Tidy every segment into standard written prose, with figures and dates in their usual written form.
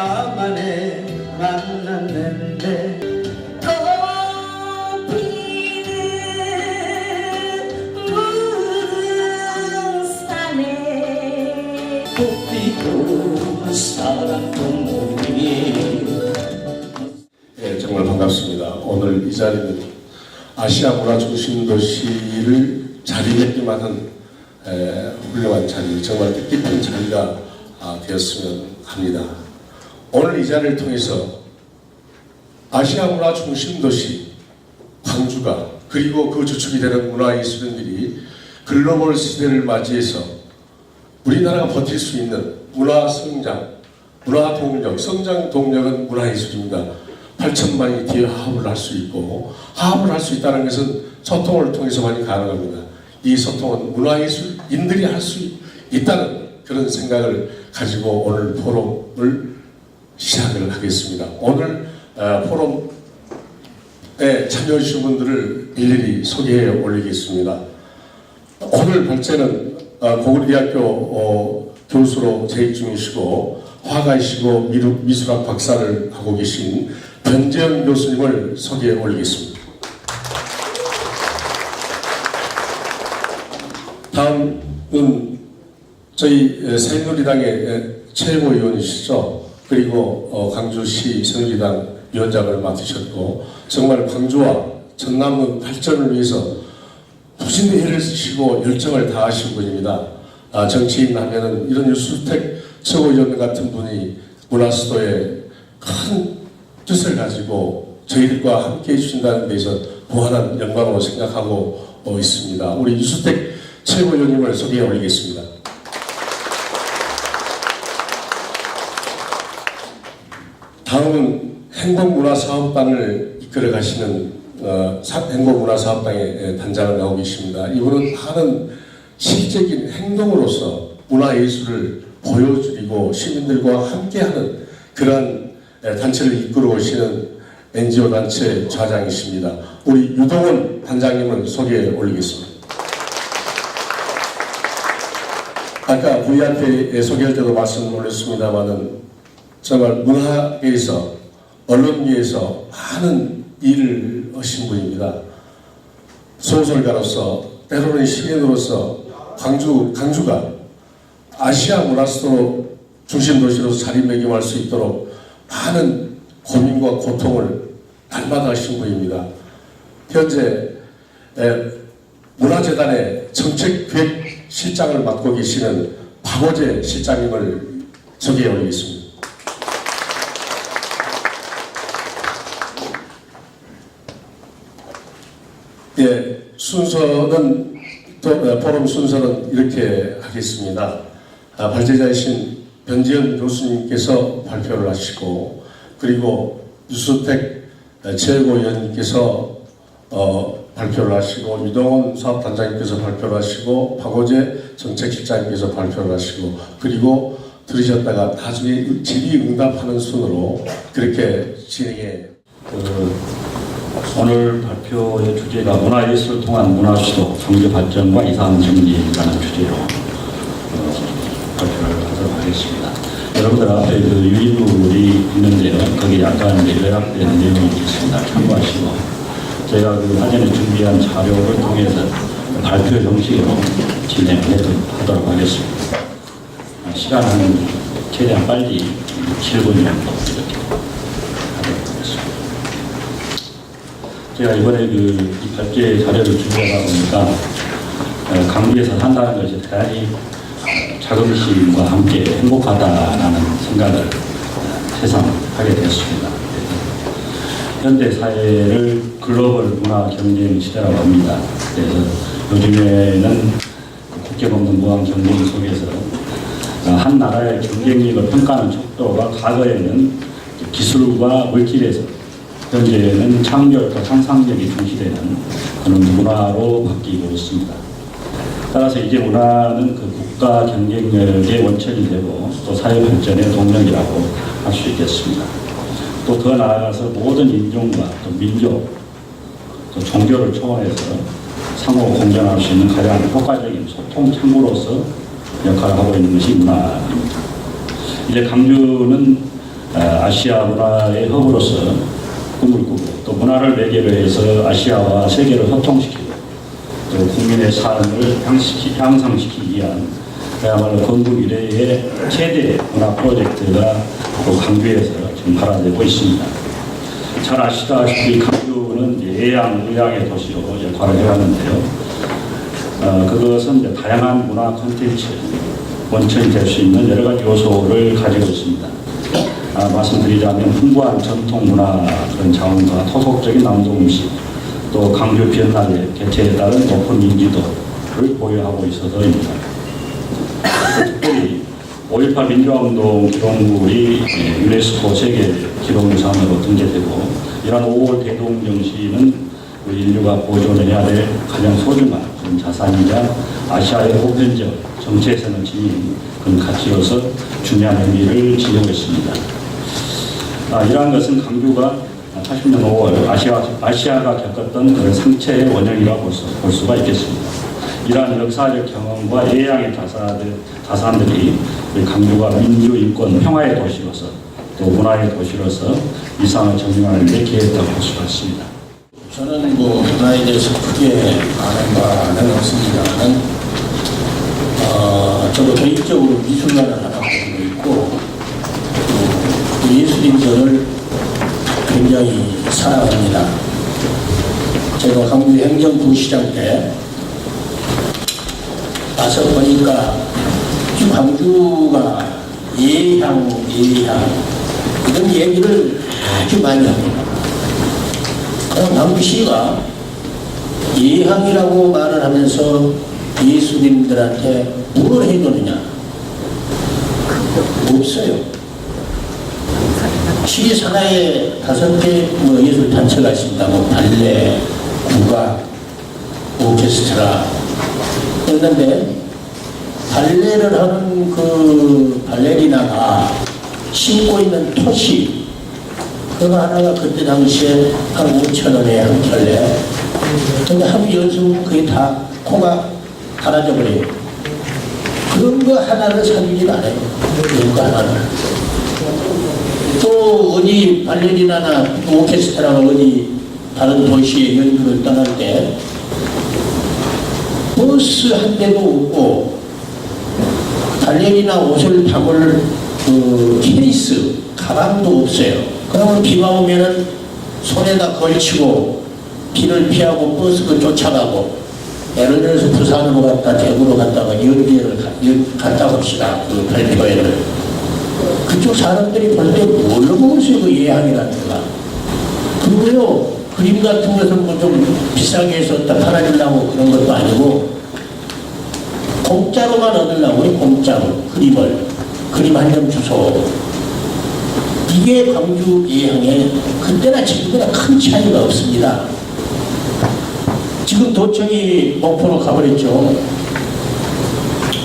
오랜만에 만났는데 꽃피는 무등산에 꽃피고 사랑도 모르니. 네, 정말 반갑습니다. 오늘 이 자리는 아시아 문화 중심 도시를 자리잡기만 한 훌륭한 자리, 정말 뜻깊은 자리가 되었으면 합니다. 오늘 이 자리를 통해서 아시아 문화 중심 도시 광주가, 그리고 그 주축이 되는 문화예술인들이 글로벌 시대를 맞이해서 우리나라가 버틸 수 있는 문화 성장, 문화 동력, 성장 동력은 문화예술입니다. 8천만이 뒤에 화합을 할 수 있고, 화합을 할 수 있다는 것은 소통을 통해서만이 가능합니다. 이 소통은 문화예술인들이 할 수 있다는 그런 생각을 가지고 오늘 포럼을 시작을 하겠습니다. 오늘 포럼에 참여해 주신 분들을 일일이 소개해 올리겠습니다. 오늘 발제는 고구려대학교 교수로 재직 중이시고 화가이시고 미술학 박사를 하고 계신 변재현 교수님을 소개해 올리겠습니다. 다음은 저희 새누리당의 최고위원이시죠. 그리고 광주시 새누리당 위원장을 맡으셨고, 정말 광주와 전남의 발전을 위해서 부진의 애를 쓰시고 열정을 다하신 분입니다. 정치인 하면은 이런 유수택 최고위원 같은 분이 문화수도에 큰 뜻을 가지고 저희들과 함께 해주신다는 데서 무한한 영광으로 생각하고 있습니다. 우리 유수택 최고위원님을 소개해 올리겠습니다. 다음은 행복문화사업단을 이끌어 가시는 행복문화사업단의 단장을 하고 계십니다. 이분은 많은 실제적인 행동으로서 문화예술을 보여드리고 시민들과 함께하는 그러한 단체를 이끌어 오시는 NGO 단체 좌장이십니다. 우리 유동원 단장님을 소개해 올리겠습니다. 아까 V한테 소개할 때도 말씀 올렸습니다만은 정말 문화계에서, 언론계에서 많은 일을 하신 분입니다. 소설가로서, 때로는 시인으로서 광주가 아시아 문화수도 중심 도시로서 자리매김할 수 있도록 많은 고민과 고통을 날마다 하신 분입니다. 현재 문화재단의 정책기획실장을 맡고 계시는 박호재 실장님을 소개해 올리겠습니다. 예, 순서는 포럼 순서는 이렇게 하겠습니다. 발제자이신 변재현 교수님께서 발표를 하시고, 그리고 유수택 최고위원님께서 발표를 하시고, 유동원 사업단장님께서 발표를 하시고, 박호재 정책실장님께서 발표를 하시고, 그리고 들으셨다가 나중에 질의응답하는 순으로 그렇게 진행해. 오늘 발표의 주제가 문화예술을 통한 문화수도 경제 발전과 이상 정리라는 주제로 발표를 하도록 하겠습니다. 여러분들 앞에 그 유인물이 있는데요. 거기에 약간 요약된 내용이 있습니다. 참고하시고, 제가 그 사전에 준비한 자료를 통해서 발표 형식으로 진행하도록 하겠습니다. 시간은 최대한 빨리 7분 정도 이렇게 하도록 하겠습니다. 제가 이번에 이 발제 자료를 준비하다 보니까 강주에서 산다는 것이 대단히 자긍심과 함께 행복하다라는 생각을 새삼 하게 되었습니다. 현대 사회를 글로벌 문화 경쟁 시대라고 합니다. 그래서 요즘에는 국제법는 무한 경쟁 속에서 한 나라의 경쟁력을 평가하는 척도가 과거에는 기술과 물질에서, 현재는 창조력과 상상력이 중시되는 그런 문화로 바뀌고 있습니다. 따라서 이제 문화는 그 국가 경쟁력의 원천이 되고 또 사회 발전의 동력이라고 할 수 있겠습니다. 또 더 나아가서 모든 인종과 또 민족, 또 종교를 초월해서 상호 공존할 수 있는 가장 효과적인 소통 창구로서 역할을 하고 있는 것이 문화입니다. 이제 강주는 아시아 문화의 허브로서 꿈을 꾸고 또 문화를 매개로 해서 아시아와 세계를 소통시키고 또 국민의 삶을 향상시키기 위한 그야말로 건국 이래의 최대 문화 프로젝트가 또 강주에서 지금 발화되고 있습니다. 잘 아시다시피 강주는 예양, 의향의 도시로 역할을 해왔는데요. 그것은 이제 다양한 문화 콘텐츠 원천이 될 수 있는 여러 가지 요소를 가지고 있습니다. 말씀드리자면 풍부한 전통 문화 그런 자원과 토속적인 남도 음식, 또 강주 비엔날레 개최에 따른 높은 인지도를 보유하고 있어서입니다. 특별히 5.18 민주화운동 기록물이 유네스코 세계 기록유산으로 등재되고 이러한 5월 대동정신은 우리 인류가 보존해야 될 가장 소중한 그런 자산이자 아시아의 보편적 정체성을 지닌 그런 가치로서 중요한 의미를 지니고 있습니다. 이러한 것은 강주가 80년 5월 아시아가 겪었던 그런 상처의 원형이라고 볼 수가 있겠습니다. 이러한 역사적 경험과 예양의 자산들이 우리 강주가 민주, 인권, 평화의 도시로서 또 문화의 도시로서 이상을 정립하는 데 기여했다고 볼 수가 있습니다. 저는 문화에 대해서 크게 아는 바는 없습니다만 저도 개인적으로 미술관을 하나 가지고 있고 또 예술인들을 굉장히 사랑합니다. 제가 강주 행정부시장 때 와서 보니까 지금 강주가 예향 이런 얘기를 아주 많이 합니다. 그럼 강주시가 예향이라고 말을 하면서 예술인들한테 뭘 해주느냐? 없어요. 시 산하에 5개 예술단체가 있습니다. 발레, 국악, 오케스트라. 그런데 발레를 하는 그 발레리나가 신고 있는 토시, 그거 하나가 그때 당시에 한 5,000원에 한 켤레. 근데 하루 연습은 그게 다 코가 갈아져 버려요. 그런 거 하나를 사주질 않아요. 그런 거 하나를. 또 어디 발레리나나 오케스트라가 어디 다른 도시에 연주를 떠날 때 버스 한 대도 없고 발레리나 옷을 담을 그 케이스, 가방도 없어요. 그러면 비가 오면은 손에다 걸치고 비를 피하고 버스를 쫓아가고 예를 들어서 부산으로 갔다 대구로 갔다가 연주회를 갔다 옵시다. 그 발표회를. 그쪽 사람들이 볼 때 뭘로 먹었어요? 그 예향이라는 거가. 그리고요, 그림 같은 것은 뭐 좀 비싸게 해서 딱 팔아주려고 그런 것도 아니고 공짜로만 얻으려고요. 공짜로 그림 한 점 주소. 이게 광주 예향에 그때나 지금이나 큰 차이가 없습니다. 지금 도청이 목포로 가버렸죠.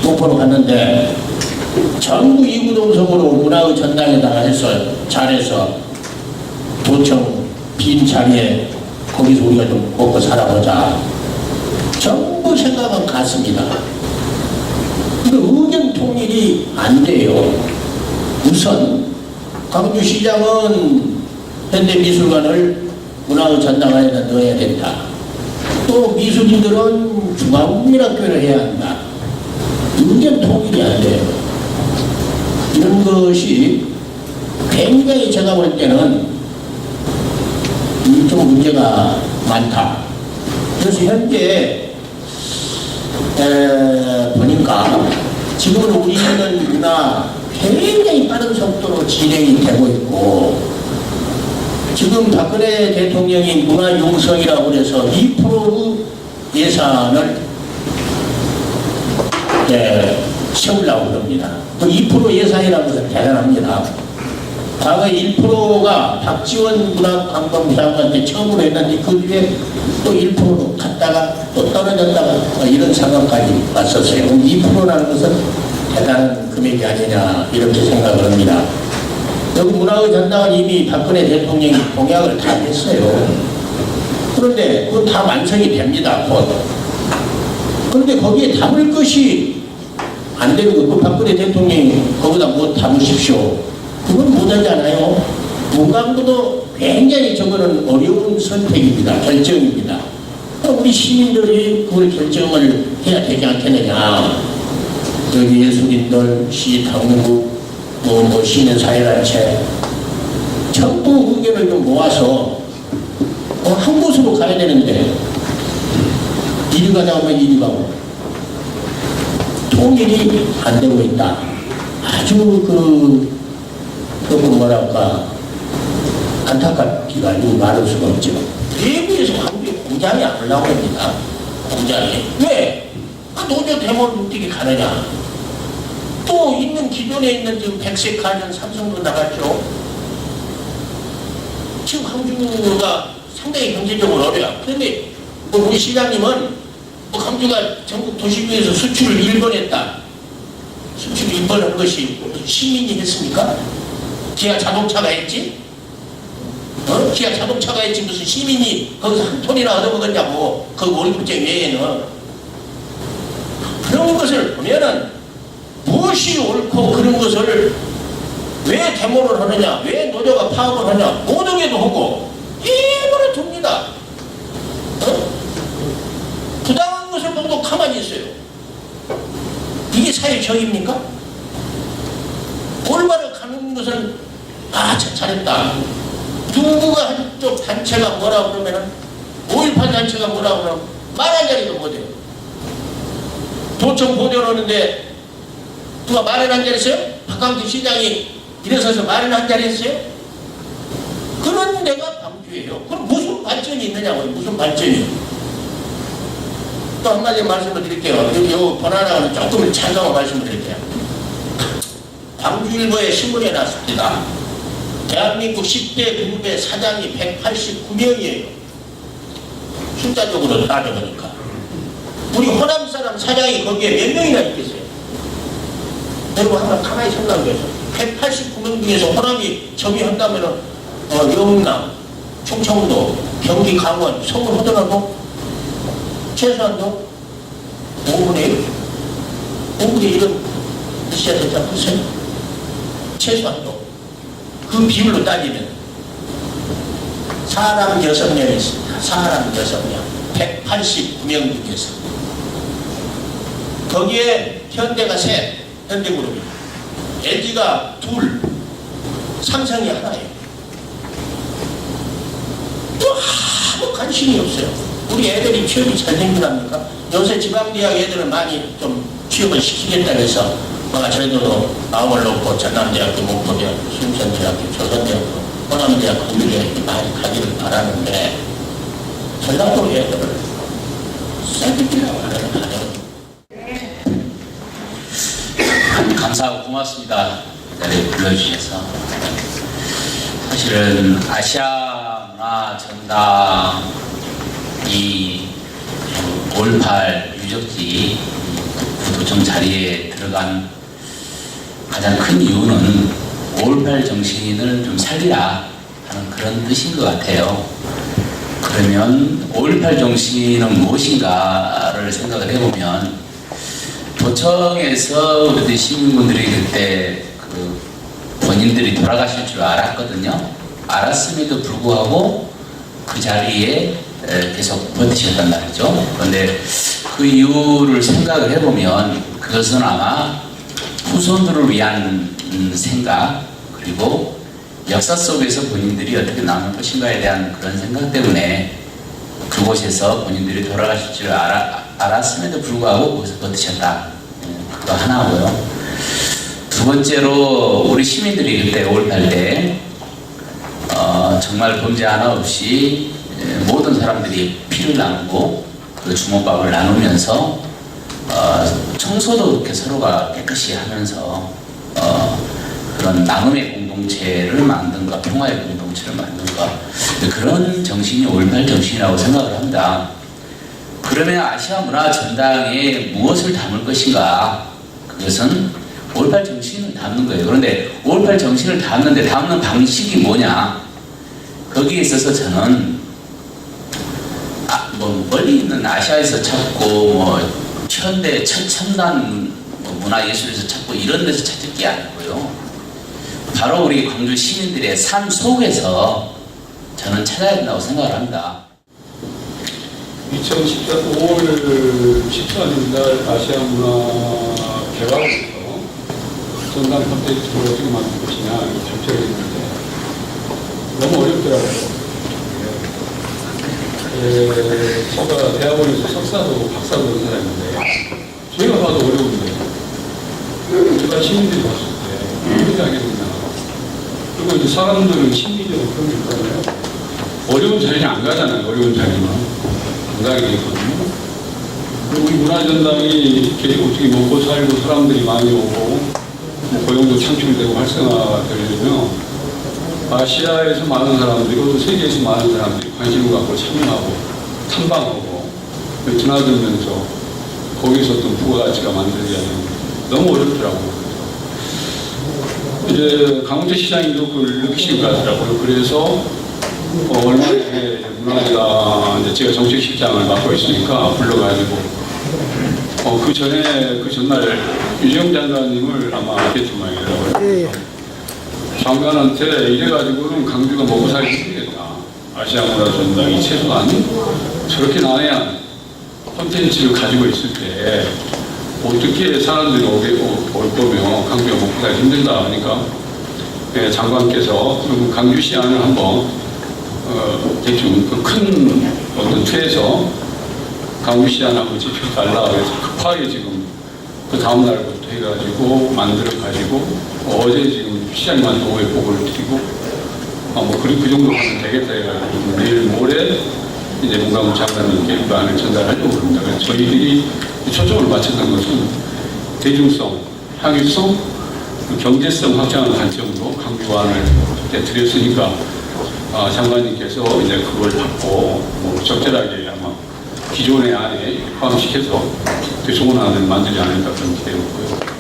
목포로 갔는데 전부 이구동성으로 문화의 전당에다가 해서 잘해서 도청 빈 자리에 거기서 우리가 좀 먹고 살아보자. 전부 생각은 같습니다. 근데 의견 통일이 안 돼요. 우선 광주시장은 현대미술관을 문화의 전당 안에다 넣어야 된다. 또 미술인들은 중앙국민학교를 해야 한다. 의견 통일이 안 돼요. 이런 것이 굉장히 제가 볼 때는 좀 문제가 많다. 그래서 현재 보니까 지금은 우리는 문화 굉장히 빠른 속도로 진행이 되고 있고 지금 박근혜 대통령이 문화융성이라고 해서 2% 예산을 세우려고 합니다. 그 2% 예산이라는 것은 대단합니다. 과거 1%가 박지원 문화관광부장관한테 처음으로 했는데 그 뒤에 또 1%로 갔다가 또 떨어졌다가 이런 상황까지 왔었어요. 2%라는 것은 대단한 금액이 아니냐 이렇게 생각을 합니다. 여기 문화의 전당은 이미 박근혜 대통령이 공약을 다 했어요. 그런데 그거 다 완성이 됩니다. 곧. 그런데 거기에 담을 것이 안 되는 거. 박근혜 대통령이 거기다 뭐 담으십시오. 그건 못하잖아요. 문광부도 굉장히 저거는 어려운 선택입니다. 결정입니다. 우리 시민들이 그걸 결정을 해야 되지 않겠느냐. 여기 예술인들, 시, 당국, 뭐 시민사회단체 전부 의견을 좀 모아서 한 곳으로 가야 되는데 이리 가자면 이리 가고 통일이 안 되고 있다. 아주 뭐랄까 안타깝기가 많을 수가 없죠. 대구에서 한국에 공장이 안 올라오고 있니다. 공장이. 왜? 노조 대모를 어떻게 가느냐. 또 있는 기존에 있는 지금 백색 가전 삼성도 나갔죠. 지금 광주가 상당히 경제적으로 어려워요. 그런데 우리 시장님은 광주가 전국 도시 중에서 수출을 1번 했다. 수출 1번 한 것이 시민이 했습니까? 기아 자동차가 했지? 기아 자동차가 했지 무슨 시민이 거기서 한 톤이나 얻어먹었냐고 그 월급쟁이 외에는. 그런 것을 보면은 무엇이 옳고 그런 것을 왜 데모를 하느냐, 왜 노조가 파업을 하냐, 모독에도 하고 일부러 둡니다. 부당한 것을 보고 가만히 있어요. 이게 사회적입니까? 올바로 가는 것은 잘했다. 누구가 한쪽 단체가 뭐라고 그러면은 5.18 단체가 뭐라고 그러면 말 한 자리도 못해요. 도청 보존하는데 누가 말을 한 자리 했어요? 박광주 시장이 일어서서 말을 한 자리 했어요? 그런 데가 광주예요. 그럼 무슨 발전이 있느냐고요. 무슨 발전이. 또 한마디 말씀을 드릴게요. 요 번화나는 조금 참고로 말씀을 드릴게요. 광주일보에 신문에 났습니다. 대한민국 10대 그룹의 사장이 189명이에요. 숫자적으로 따져보니까. 우리 호남 사람 사장이 거기에 몇 명이나 있겠어요? 여러분 한번 가만히 생각해서 189명 중에서 호남이 점유한다면 영남, 충청도, 경기, 강원, 서울 하더라도 최소한도 5분의 1? 5분의 1은 있어야 되지 않겠어요? 최소한도. 그 비율로 따지면 사람 6명 있습니다. 사람 6명. 189명 중에서. 거기에 현대가 셋, 현대그룹이. LG가 둘, 삼성이 하나예요. 또 아무 관심이 없어요. 우리 애들이 취업이 잘 생기랍니까? 요새 지방대학 애들을 많이 좀 취업을 시키겠다 해서 저희도 마음을 놓고 전남대학교, 목포대학교, 순천대학교, 조선대학교, 호남대학교, 국민대학교 많이 가기를 바라는데 전라도 애들을 쌀기라고 하는 감사하고 고맙습니다. 자리에 불러주셔서. 사실은 아시아 문화 전당이 5.18 유적지 구도청 자리에 들어간 가장 큰 이유는 5.18 정신을 좀 살리라 하는 그런 뜻인 것 같아요. 그러면 5.18 정신은 무엇인가를 생각을 해보면 도청에서 우리 시민분들이 그때 본인들이 돌아가실 줄 알았거든요. 알았음에도 불구하고 그 자리에 계속 버티셨단 말이죠. 그런데 그 이유를 생각을 해보면 그것은 아마 후손들을 위한 생각, 그리고 역사 속에서 본인들이 어떻게 남을 것인가에 대한 그런 생각 때문에 그곳에서 본인들이 돌아가실 줄 알았음에도 불구하고 거기서 버티셨다. 그거 하나고요. 두 번째로 우리 시민들이 그때 5.18 때 정말 범죄 하나 없이 모든 사람들이 피를 나누고 그 주먹밥을 나누면서 청소도 이렇게 서로가 깨끗이 하면서 그런 나눔의 공동체를 만든 것, 평화의 공동체를 만든 것, 그런 정신이 5.18 정신이라고 생각을 합니다. 그러면 아시아 문화 전당에 무엇을 담을 것인가? 그것은 5.18 정신을 담는 거예요. 그런데 5.18 정신을 담는데 담는 방식이 뭐냐? 거기에 있어서 저는 멀리 있는 아시아에서 찾고 현대 첨단 문화예술에서 찾고 이런 데서 찾을 게 아니고요. 바로 우리 광주 시민들의 삶 속에서 저는 찾아야 된다고 생각을 합니다. 2014년 5월 14일 아시아 문화 개발에서 전당 콘텐츠를 어떻게 만들 것이냐 결정을 했는데 너무 어렵더라고요. 제가 대학원에서 석사도 박사도 한 사람인데 저희가 봐도 어려운데 제가 시민들이 봤을 때 어떻게 하겠느냐. 그리고 이제 사람들은 심리적으로 그런 게 있잖아요. 어려운 자리는 안 가잖아요. 어려운 자리는 안 가게 되거든요. 그리고 우리 문화전당이 이렇게 어떻게 먹고 살고 사람들이 많이 오고 고용도 창출되고 활성화되려면 아시아에서 많은 사람들이 그리고 세계에서 많은 사람들이 관심을 갖고 참여하고 탐방하고 드나들면서 거기서 어떤 부가가치가 만들려면 너무 어렵더라고요. 이제 강원도시장님도 그걸 느끼신 것 같더라고요. 그래서 얼마 전에 문화재가 이제 제가 정책실장을 맡고 있으니까 불러가지고 그 전에 그 전날 유재용 장관님을 아마 뵀던 모양이더라고요. 장관한테 이래가지고는 강주가 먹고 살기 힘들겠다. 아시아문화전당이 최소한 저렇게 난해한 콘텐츠를 가지고 있을 때 어떻게 사람들이 올 거면 강주가 먹고 살기 힘들다 하니까 장관께서 그럼 강주시안을 한번 대충 그 큰 어떤 틀에서 강주시안하고 지켜달라 그래서 급하게 지금 그 다음날부터 해가지고 만들어가지고 어제 지금 시장님한테 오후에 보고를 드리고 그 정도 하면 되겠다 해가지고 내일 모레 이제 문광부 장관님께 그 안을 전달하려고 합니다. 그래서 저희들이 초점을 맞췄던 것은 대중성, 향유성, 경제성 확장하는 관점으로 강주안을 그때 드렸으니까 장관님께서 이제 그걸 받고 적절하게 아마 기존의 안에 포함시켜서 더 좋은 안을 만들지 않을까 그런 기대가 있고요.